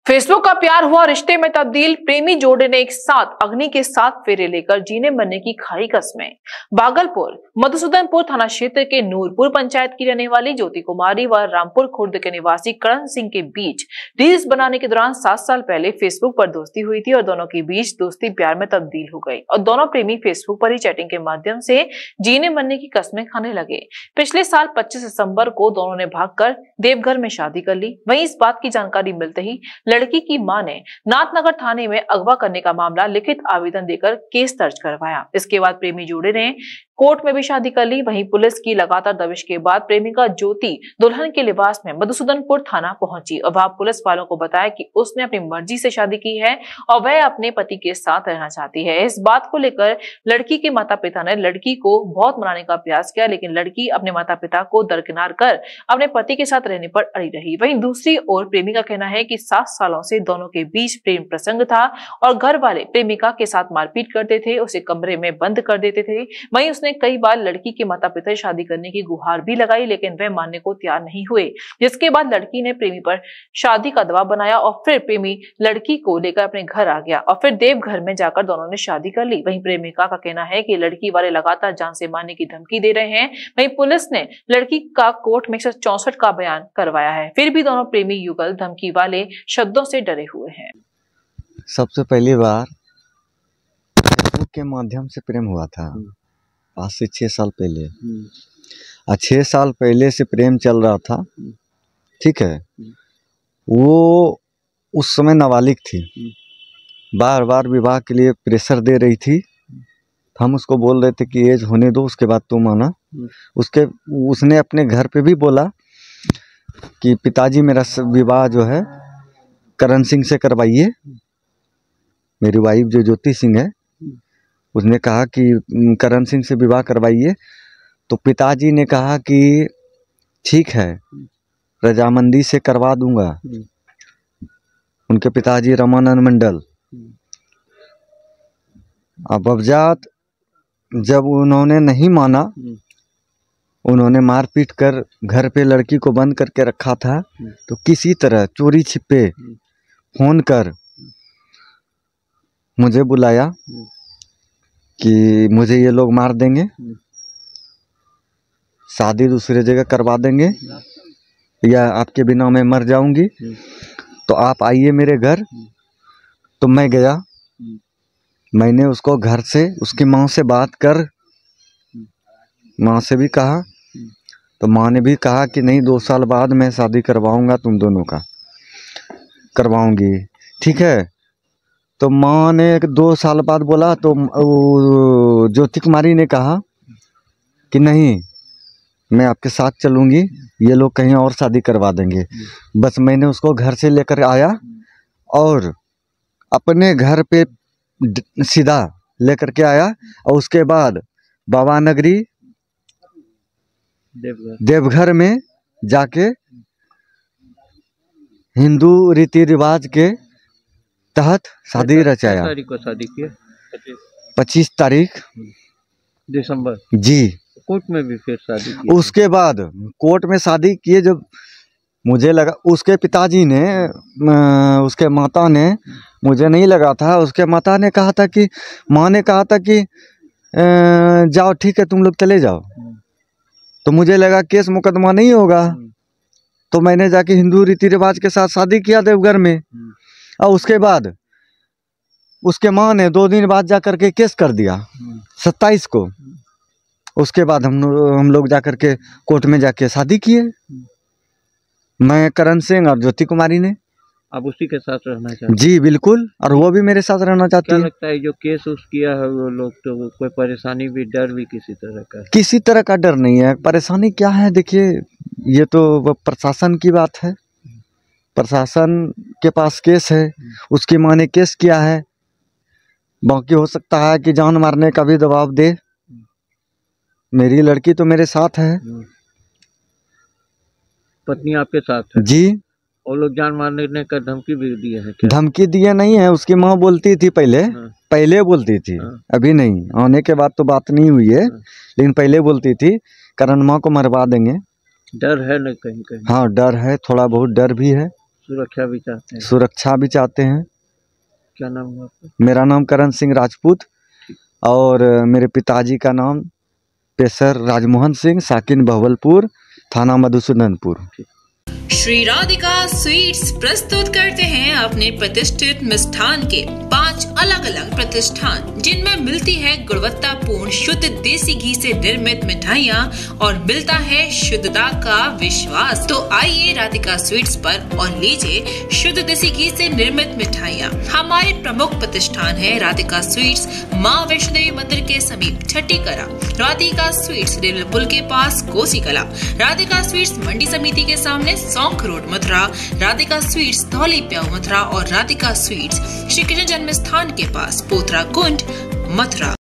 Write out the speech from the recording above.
Facebook का प्यार हुआ रिश्ते में तब्दील। प्रेमी जोड़े ने एक साथ अग्नि के 7 फेरे लेकर जीने मरने की खाई कस्में। भागलपुर मधुसूदनपुर थाना क्षेत्र के नूरपुर पंचायत की रहने वाली ज्योति कुमारी व रामपुर खुर्द के निवासी करण सिंह के बीच रील्स बनाने के दौरान 7 साल पहले फेसबुक पर दोस्ती हुई थी और दोनों के बीच दोस्ती प्यार में तब्दील हो गई और दोनों प्रेमी फेसबुक पर ही चैटिंग के माध्यम से जीने मरने की कस्में खाने लगे। पिछले साल 25 दिसंबर को दोनों ने भागकर देवघर में शादी कर ली। वहीं इस बात की जानकारी मिलते ही लड़की की मां ने नाथनगर थाने में अगवा करने का मामला लिखित आवेदन देकर केस दर्ज करवाया। इसके बाद प्रेमी जोड़े ने कोर्ट में भी शादी कर ली। वहीं पुलिस की लगातार दबिश के बाद प्रेमिका ज्योति दुल्हन के लिबास में मधुसूदनपुर थाना पहुंची और वहां पुलिस वालों को बताया कि उसने अपनी मर्जी से शादी की है और वह अपने पति के साथ रहना चाहती है। इस बात को लेकर लड़की के माता पिता ने लड़की को बहुत मनाने का प्रयास किया, लेकिन लड़की अपने माता पिता को दरकिनार कर अपने पति के साथ रहने पर अड़ी रही। वहीं दूसरी ओर प्रेमी का कहना है कि 7 सालों से दोनों के बीच प्रेम प्रसंग था और घर वाले प्रेमिका के साथ मारपीट करते थे, उसे कमरे में बंद कर देते थे। वहीं उसने कई बार लड़की के माता पिता से शादी करने की गुहार भी लगाई, लेकिन वह मानने को तैयार नहीं हुए, जिसके बाद लड़की ने प्रेमी पर शादी का दबाव बनाया और फिर प्रेमी लड़की को लेकर अपने घर आ गया और फिर देवघर में जाकर दोनों ने शादी कर ली। वहीं प्रेमिका का कहना है कि लड़की वाले लगातार जान से मारने की धमकी दे रहे हैं। वहीं पुलिस ने लड़की का कोर्ट में 164 का बयान करवाया है, फिर भी दोनों प्रेमी युगल धमकी वाले शब्दों से डरे हुए हैं। सबसे पहली बार फेसबुक के माध्यम से प्रेम हुआ था आज से 6 साल पहले। 6 साल पहले से प्रेम चल रहा था, ठीक है। वो उस समय नाबालिग थी, बार बार विवाह के लिए प्रेशर दे रही थी। हम उसको बोल रहे थे कि एज होने दो, उसके बाद तुम आना। उसने अपने घर पे भी बोला कि पिताजी मेरा विवाह जो है करण सिंह से करवाइए। मेरी वाइफ जो ज्योति सिंह है, उसने कहा कि करण सिंह से विवाह करवाइए। तो पिताजी ने कहा कि ठीक है, रजामंदी से करवा दूंगा। उनके पिताजी रमानंद मंडल। अब अवजात जब उन्होंने नहीं माना, उन्होंने मारपीट कर घर पे लड़की को बंद करके रखा था। तो किसी तरह चोरी छिपे फोन कर मुझे बुलाया कि मुझे ये लोग मार देंगे, शादी दूसरे जगह करवा देंगे या आपके बिना मैं मर जाऊंगी, तो आप आइए मेरे घर। तो मैं गया, मैंने उसको घर से उसकी माँ से बात कर, माँ से भी कहा, तो माँ ने भी कहा कि नहीं 2 साल बाद मैं शादी करवाऊंगा, तुम दोनों का करवाऊंगी, ठीक है। तो माँ ने 2 साल बाद बोला, तो ज्योति कुमारी ने कहा कि नहीं मैं आपके साथ चलूंगी, ये लोग कहीं और शादी करवा देंगे। बस मैंने उसको घर से लेकर आया और अपने घर पे सीधा लेकर के आया और उसके बाद बाबा नगरी देवघर में जाके हिंदू रीति रिवाज के तहत शादी रचाया। तारीख को शादी किया? 25 तारीख दिसंबर जी। कोर्ट में भी फिर शादी की? उसके बाद कोर्ट में शादी किए। जब मुझे लगा उसके पिताजी ने, उसके माता ने, मुझे नहीं लगा था, उसके माता ने कहा था कि, माँ ने कहा था कि जाओ ठीक है तुम लोग चले जाओ। तो मुझे लगा केस मुकदमा नहीं होगा, तो मैंने जाके हिंदू रीति रिवाज के साथ शादी किया देवघर में। और उसके बाद उसके माँ ने 2 दिन बाद जा कर के केस कर दिया 27 को। उसके बाद हम लोग जा कर के कोर्ट में जाके शादी किए, मैं करण सिंह और ज्योति कुमारी ने। आप उसी के साथ रहना चाहते? जी बिल्कुल, और वो भी मेरे साथ रहना चाहती है। क्या लगता है जो केस उस किया है वो लोग, तो कोई परेशानी भी, डर भी किसी तरह का? किसी तरह का डर नहीं है। परेशानी क्या है, देखिए ये तो प्रशासन की बात है, प्रशासन के पास केस है, उसकी माँ ने केस किया है। बाकी हो सकता है कि जान मारने का भी दबाव दे। मेरी लड़की तो मेरे साथ है। पत्नी आपके साथ है? जी। और लोग जान मारने का धमकी भी दिए हैं क्या? धमकी दिए नहीं है, उसकी माँ बोलती थी पहले बोलती थी, अभी नहीं। आने के बाद तो बात नहीं हुई है, लेकिन पहले बोलती थी करण माँ को मरवा देंगे। डर है ना कहीं कहीं? हाँ डर है, थोड़ा बहुत डर भी है। सुरक्षा भी चाहते हैं? सुरक्षा भी चाहते हैं। क्या नाम हुआ आपका? मेरा नाम करण सिंह राजपूत और मेरे पिताजी का नाम पेसर राजमोहन सिंह, साकिन बहवलपुर, थाना मधुसूदनपुर। श्री राधिका स्वीट्स प्रस्तुत करते हैं अपने प्रतिष्ठित मिष्ठान के 5 अलग अलग प्रतिष्ठान, जिनमें मिलती है गुणवत्तापूर्ण शुद्ध देसी घी से निर्मित मिठाइयाँ और मिलता है शुद्धता का विश्वास। तो आइए राधिका स्वीट्स पर और लीजिए शुद्ध देसी घी से निर्मित मिठाइयाँ। हमारे प्रमुख प्रतिष्ठान है राधिका स्वीट्स, माँ वैष्णो देवी मंदिर के समीप छठी कला, राधिका स्वीट्स रेलवे पुल के पास कोसी कला, राधिका स्वीट्स मंडी समिति के सामने सौंख रोड मथुरा, राधिका स्वीट्स धौली प्याऊ मथुरा और राधिका स्वीट्स श्री कृष्ण जन्म स्थान के पास पोथरा कुंड मथुरा।